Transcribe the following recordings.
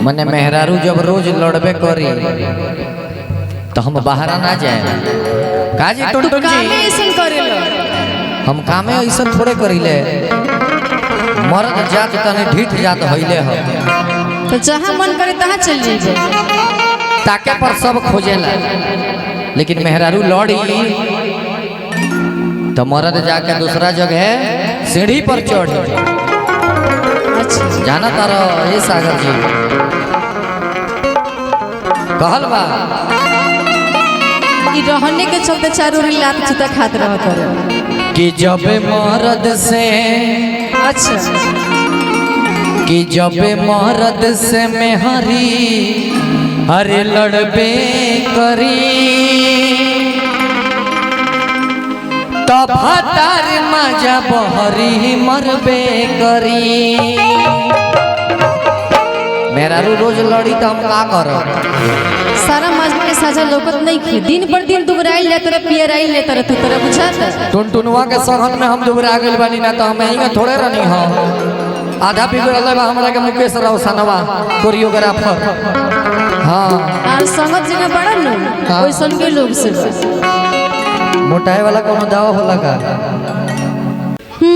मने मेहरारू जब रोज लड़बे करी तो हम बाहर ना जाए काजी टुनटुन जी हम कामे ऐसा थोड़े करिले मर्द जात तने ढीठ जात होइले हो तो जहां मन करे तहां चल जाइए ताके पर सब खोजेला लेकिन मेहरारू लड़ी तो मर्द जाके दूसरा जगह सीढ़ी पर चढ़ी। जाना तारो ये सागर जी कहल बा कि रहने के चलते चारों ओर लात जूता खात रह कर कि जब मर्द से अच्छा कि जब मर्द से मेहरी अरे लड़बे करी तब हतार मजा बहरी मरबे करी। मेहरारू रोज लड़ी तो हम का करब सारा मजमा के साजा लोकत नहीं खे दिन पर दिन दुबराई ले तरह पियराई ले तरह तू तरह बुझाता टुनटुनवा के सघन में हम दुबरा गेल बानी ना तो हम यहीं में थोड़े रहनी हो आधा बिगड़ल बा हमरा के मुकेश रौशनवा कोरियोग्राफर। हां और संगत जगह बड़ा लोग ओइसन के लोग से मोटाई वाला कोनो दावा होला का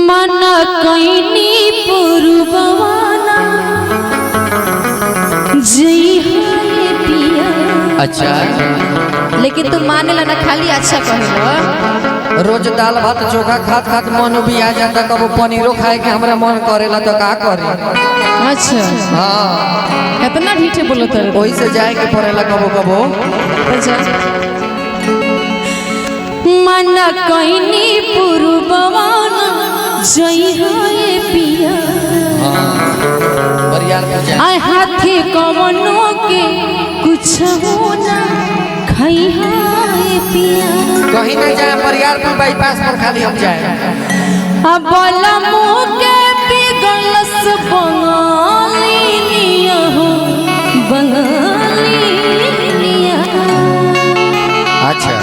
मना कइनी पुरबवाना जई हाय पिया। अच्छा लेकिन तू माने ला ना खाली अच्छा कहे रोज दाल भात चोखा खात खात मन भी आ जाता कबो पनीरो खाए के हमरा मन करेला तो का करी। अच्छा हां कितना ढीठे बोलत है ओही से जाए के पड़ेला कबो कबो। अच्छा मना कइनी पुरबवाना जई हाय पिया। आय हाथी कवनो के कुछ होना खाई हाय पिया। कहीं नहीं जाए बरियारपुर बाईपास पर खाली हम जाए अब बलमो के बिगलस बंगाली निया हो बंगाली निया। अच्छा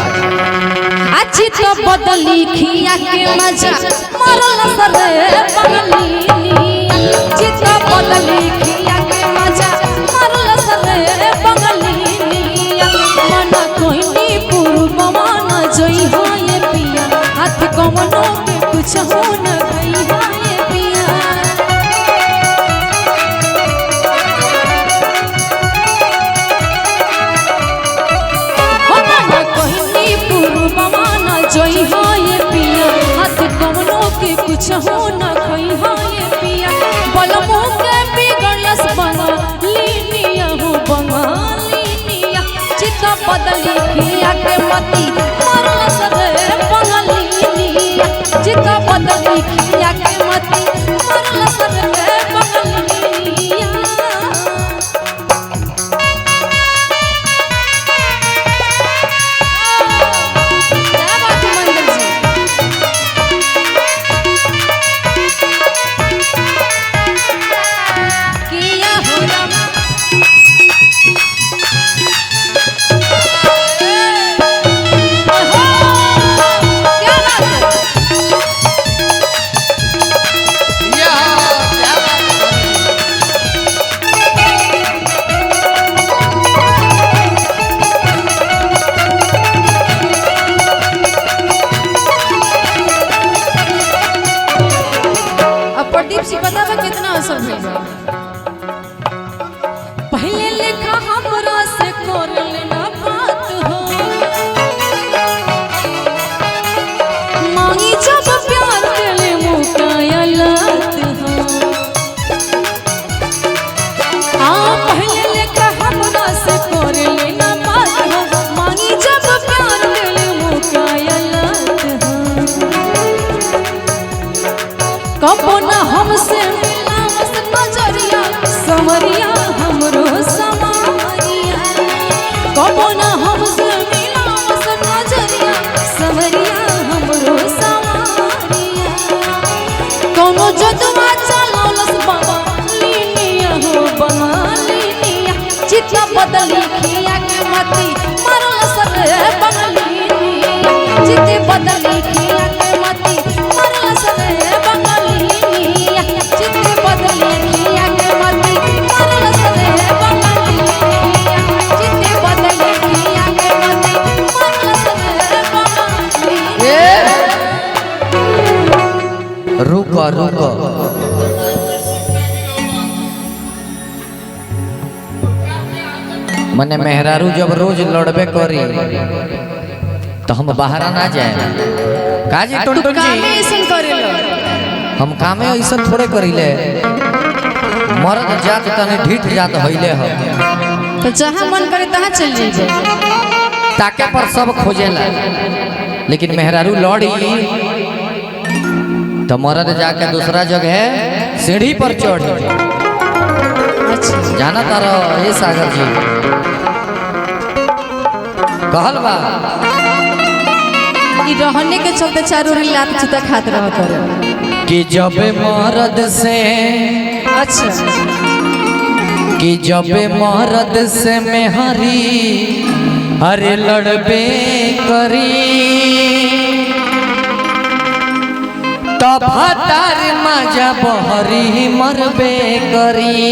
अच्छी तो बदली खिया के मजा मरल सरे बंगाली निया। चिता बदली खिया के मजा मरल सरे बंगाली निया। मना कोइनी पुरबवाना जई हाय पिया। हाथ कवनो के कुछ हो न गई हाय पिया। मना कोइनी पुरबवाना जई हाय पिया। हाथ कवनो के कुछ हो न गई हाय पिया। बलमो के बिगड़लस बंगाली निया हो बंगाली निया। चिता बदली खिया के मती मरलस रे बंगाली निया। चिता बदली खिया के मती मरलस रे बंगाली निया। क्या बात है मंगल जी किया हो रमा क्या बात है अब प्रदीप जी बतावा कितना असर भइल पहले लेखा हमरा से कर लेना बात हो मांगी जब प्यार दिले मुकाया लात हो पहले लेखा हमरा से कर लेना बात हो मांगी जब प्यार दिले मुकाया लात हो कबो ना हमसे मिलावस नजरिया समरिया हमरो समारिया। कबो ना हमसे मिलावस नजरिया समरिया हमरो समारिया। कोनो जदवा चलौलस बंगाली निया हो बंगाली निया। चिता बदली खिया के मती मरलस रे बंगाली निया। चिते बदली खिया के मती मरलस रे बंगाली निया। चिते बदली खिया के मती मरलस मने मेहरारू जब रोज लड़बे करी तो हम बाहर ना जाए काजी टुनटुन कामे जी ऐसन करेलो हम कामे ऐसा थोड़े करीले मर्द जात तने ढीठ जात हइले हो तो जहाँ मन करे तहाँ चल जाइए ताके पर सब खोजेला लेकिन मेहरारू लड़ी तो मर्द जाके दूसरा जगह सीढ़ी पर चढ़ अच्छा जाना तारो ये सागर जी कहल बा ई रहने के चलते चारों ओर लात जूता खात रह कर कि जब मर्द से अच्छा कि जब मर्द से मेहरी अरे लड़बे करी तो भतार मजा बहरी मरबे करी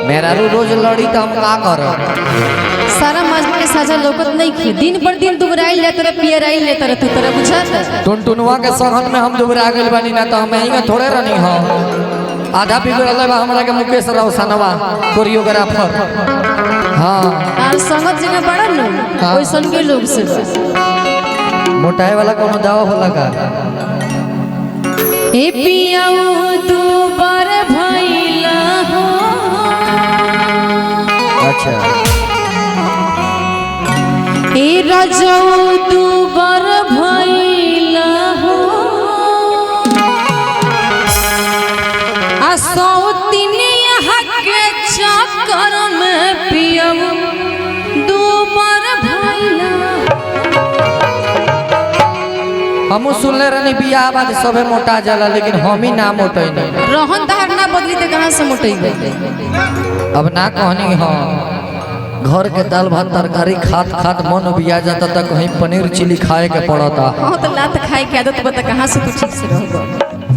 मेहरारू रोज लड़ी तो हम का करब सारा मजमा के साजा लोकत नहीं खी दिन पर दिन दुबराई ले तरह पियराई ले तरह तू तरह बुझाता टुनटुनवा के संगत में हम दुबरा गेल बानी ना तो हम यहीं थोड़े रहनी हो आधा बिगड़ल बा हमरा के मुकेश रोशनवा कोरियोग्राफर हाँ और संगत जगह बड़ा नु हाँ। ओइसन के लोग से मोटाई वाला कोनो दावा होला का ए पियाऊ तू बर भइला हो अच्छा ए रजऊ तू बर भइला हो आ सौतिनिया के चक्कर में पियाऊ दू बर भइला हमू सुनले रहनी बियाह बाद सबे मोटा जाला लेकिन हम ही ना मोटई नहीं रहन तहर ना बदली ते कहां से मोटई अब ना कहनी हो घर के दाल भात तरकारी खात खात मन बिया जाता तक कहीं पनीर चिली खाए के पड़ता हाँ तो लात खाए के आदत बता कहाँ से तू ठीक से रह